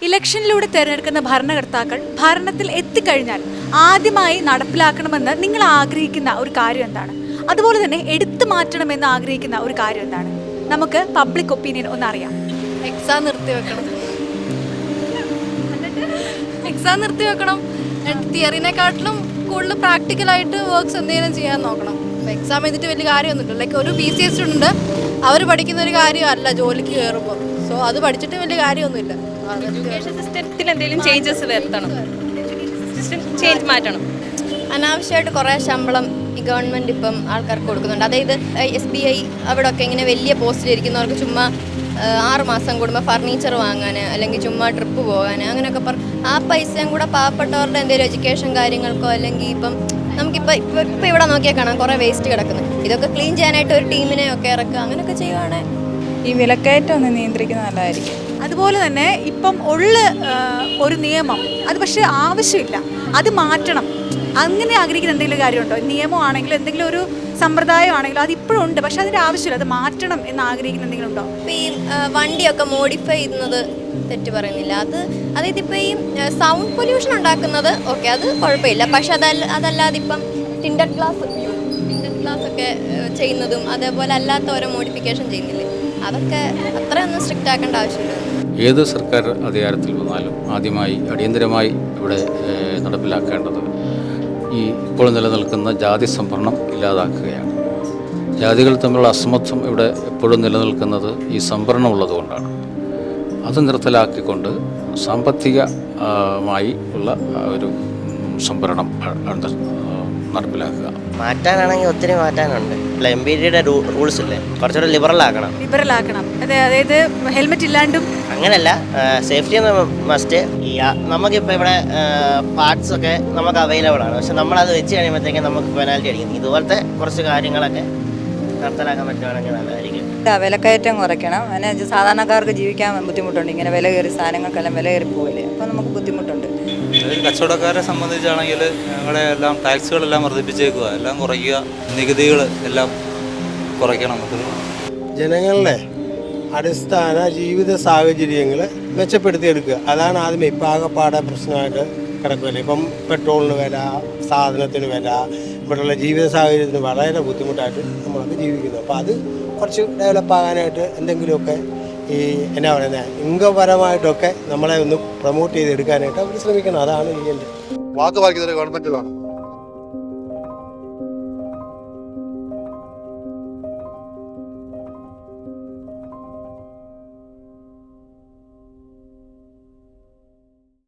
ഇലക്ഷനിലൂടെ തിരഞ്ഞെടുക്കുന്ന ഭരണകർത്താക്കൾ ഭരണത്തിൽ എത്തിക്കഴിഞ്ഞാൽ ആദ്യമായി നടപ്പിലാക്കണമെന്ന് നിങ്ങൾ ആഗ്രഹിക്കുന്ന ഒരു കാര്യം എന്താണ്? അതുപോലെ തന്നെ എടുത്തു മാറ്റണമെന്ന് ആഗ്രഹിക്കുന്ന ഒരു കാര്യം എന്താണ്? നമുക്ക് പബ്ലിക് ഒപ്പീനിയൻ ഒന്ന് അറിയാം. എക്സാം നിർത്തിവെക്കണം. എക്സാം നിർത്തിവെക്കണം. തിയറിനെക്കാട്ടിലും കൂടുതൽ പ്രാക്ടിക്കലായിട്ട് വർക്ക്സ് എന്തെങ്കിലും ചെയ്യാൻ നോക്കണം. എക്സാം എഴുതിയിട്ട് വലിയ കാര്യമൊന്നുമില്ല. ലൈക്ക് ഒരു BCA സ്റ്റുഡൻറ്റ് അവർ പഠിക്കുന്ന ഒരു കാര്യമല്ല ജോലിക്ക് കയറുമ്പോൾ. സോ അത് പഠിച്ചിട്ട് വലിയ കാര്യമൊന്നുമില്ല. എഡ്യൂക്കേഷൻ സിസ്റ്റത്തിൽ എന്തെങ്കിലും ചേഞ്ചസ് വരുത്തണം, സിസ്റ്റം ചേഞ്ച് മാറ്റണം. അനാവശ്യമായിട്ട് കുറേ ശമ്പളം ഈ ഗവൺമെൻറ് ഇപ്പം ആൾക്കാർക്ക് കൊടുക്കുന്നുണ്ട്. അതായത് SBI അവിടെ ഒക്കെ ഇങ്ങനെ വലിയ പോസ്റ്റിലിരിക്കുന്നവർക്ക് ചുമ്മാ 6 മാസം കൂടുമ്പോൾ ഫർണിച്ചർ വാങ്ങാൻ അല്ലെങ്കിൽ ചുമ്മാ ട്രിപ്പ് പോകാൻ അങ്ങനെയൊക്കെ ആ പൈസയും കൂടെ പാവപ്പെട്ടവരുടെ എന്തെങ്കിലും എഡ്യൂക്കേഷൻ കാര്യങ്ങൾക്കോ അല്ലെങ്കിൽ ഇപ്പം നമുക്കിപ്പോൾ ഇപ്പോൾ ഇവിടെ നോക്കിയാൽ കാണാം കുറേ വേസ്റ്റ് കിടക്കുന്നു. ഇതൊക്കെ ക്ലീൻ ചെയ്യാനായിട്ട് ഒരു ടീമിനെ ഒക്കെ ഇറക്കുക, അങ്ങനെയൊക്കെ ചെയ്യുവാണെങ്കിൽ ഈ വിലക്കയറ്റം ഒന്ന് നിയന്ത്രിക്കുന്നത് നല്ലതായിരിക്കും. അതുപോലെ തന്നെ ഇപ്പം ഉള്ള ഒരു നിയമം അത് പക്ഷേ ആവശ്യമില്ല, അത് മാറ്റണം. അങ്ങനെ ആഗ്രഹിക്കുന്ന എന്തെങ്കിലും കാര്യമുണ്ടോ? നിയമമാണെങ്കിലും എന്തെങ്കിലും ഒരു സമ്പ്രദായമാണെങ്കിലും അത് ഇപ്പോഴും ഉണ്ട്, പക്ഷെ അതിൻ്റെ ആവശ്യമില്ല, അത് മാറ്റണം എന്ന് ആഗ്രഹിക്കുന്ന എന്തെങ്കിലും ഉണ്ടോ? ഇപ്പോൾ ഈ വണ്ടിയൊക്കെ മോഡിഫൈ ചെയ്യുന്നത് തെറ്റ് പറയുന്നില്ല. അതായത് ഇപ്പോൾ ഈ സൗണ്ട് പൊല്യൂഷൻ ഉണ്ടാക്കുന്നത് ഓക്കെ, അത് കുഴപ്പമില്ല. പക്ഷെ അതല്ലാതെ ഇപ്പം ടിൻഡഡ് ഗ്ലാസ് ഒക്കെ ചെയ്യുന്നതും അതേപോലെ അല്ലാത്ത ഓരോ മോഡിഫിക്കേഷൻ ചെയ്യുന്നില്ലേ, അതൊക്കെ അത്രയൊന്നും സ്ട്രിക്റ്റ് ആക്കേണ്ട ആവശ്യമില്ല. ഏത് സർക്കാർ അധികാരത്തിൽ വന്നാലും ആദ്യമായി അടിയന്തരമായി ഇവിടെ നടപ്പിലാക്കേണ്ടത് ഈ ഇപ്പോൾ നിലനിൽക്കുന്ന ജാതി സംവരണം ഇല്ലാതാക്കുകയാണ്. ജാതികൾ തമ്മിലുള്ള അസമത്വം ഇവിടെ എപ്പോഴും നിലനിൽക്കുന്നത് ഈ സംവരണം ഉള്ളതുകൊണ്ടാണ്. അത് നിർത്തലാക്കിക്കൊണ്ട് സാമ്പത്തികമായി ഉള്ള ഒരു സംവരണം നടപ്പിലാക്കുക. മാറ്റാനാണെങ്കിൽ ഒത്തിരി മാറ്റാനുണ്ട്. MBDയുടെ റൂൾസ് ഇല്ലേ, കുറച്ചുകൂടെ ലിബറൽ ആക്കണം. അതായത് ഹെൽമെറ്റ് ഇല്ലാണ്ടും അങ്ങനെയല്ല, സേഫ്റ്റി മസ്റ്റ്. നമുക്കിപ്പോൾ ഇവിടെ പാർട്സ് ഒക്കെ നമുക്ക് അവൈലബിൾ ആണ്, പക്ഷെ നമ്മളത് വെച്ച് കഴിയുമ്പോഴത്തേക്കും നമുക്ക് പെനാൽറ്റി അടിക്കും. ഇതുപോലത്തെ കുറച്ച് കാര്യങ്ങളൊക്കെ നടത്തലാക്കാൻ പറ്റുവാണെങ്കിൽ നല്ലതായിരിക്കും. വിലക്കയറ്റം കുറയ്ക്കണം. അതിന് സാധാരണക്കാർക്ക് ജീവിക്കാൻ ബുദ്ധിമുട്ടുണ്ട്. ഇങ്ങനെ വില കയറി സാധനങ്ങൾക്കെല്ലാം വില കയറി പോവില്ലേ, അപ്പോൾ നമുക്ക് ബുദ്ധിമുട്ടുണ്ട്. കച്ചവടക്കാരെ സംബന്ധിച്ചാണെങ്കിൽ ഞങ്ങളെ എല്ലാം ടാക്സുകളെല്ലാം വർദ്ധിപ്പിച്ചേക്കുക, എല്ലാം കുറയ്ക്കുക, നികുതികൾ എല്ലാം കുറയ്ക്കണം. ജനങ്ങളുടെ അടിസ്ഥാന ജീവിത സാഹചര്യങ്ങൾ മെച്ചപ്പെടുത്തിയെടുക്കുക, അതാണ് ആദ്യമേ. ഇപ്പം ആകെപ്പാടെ പ്രശ്നമായിട്ട് കിടക്കുമല്ലേ. ഇപ്പം പെട്രോളിന് വില, സാധനത്തിന് വില, ഇവിടെയുള്ള ജീവിത സാഹചര്യത്തിന് വളരെ ബുദ്ധിമുട്ടായിട്ട് നമ്മളൊക്കെ ജീവിക്കുന്നു. അപ്പോൾ അത് കുറച്ച് ഡെവലപ്പാകാനായിട്ട് എന്തെങ്കിലുമൊക്കെ ഈ എന്നാ പറയുന്നത് ഇൻകംപരമായിട്ടൊക്കെ നമ്മളെ ഒന്ന് പ്രൊമോട്ട് ചെയ്തെടുക്കാനായിട്ട് അവർ ശ്രമിക്കണം. അതാണ് ചെയ്യേണ്ടത്. വാക്ക് പാലിക്കുന്ന ഗവൺമെൻറ് വേണം.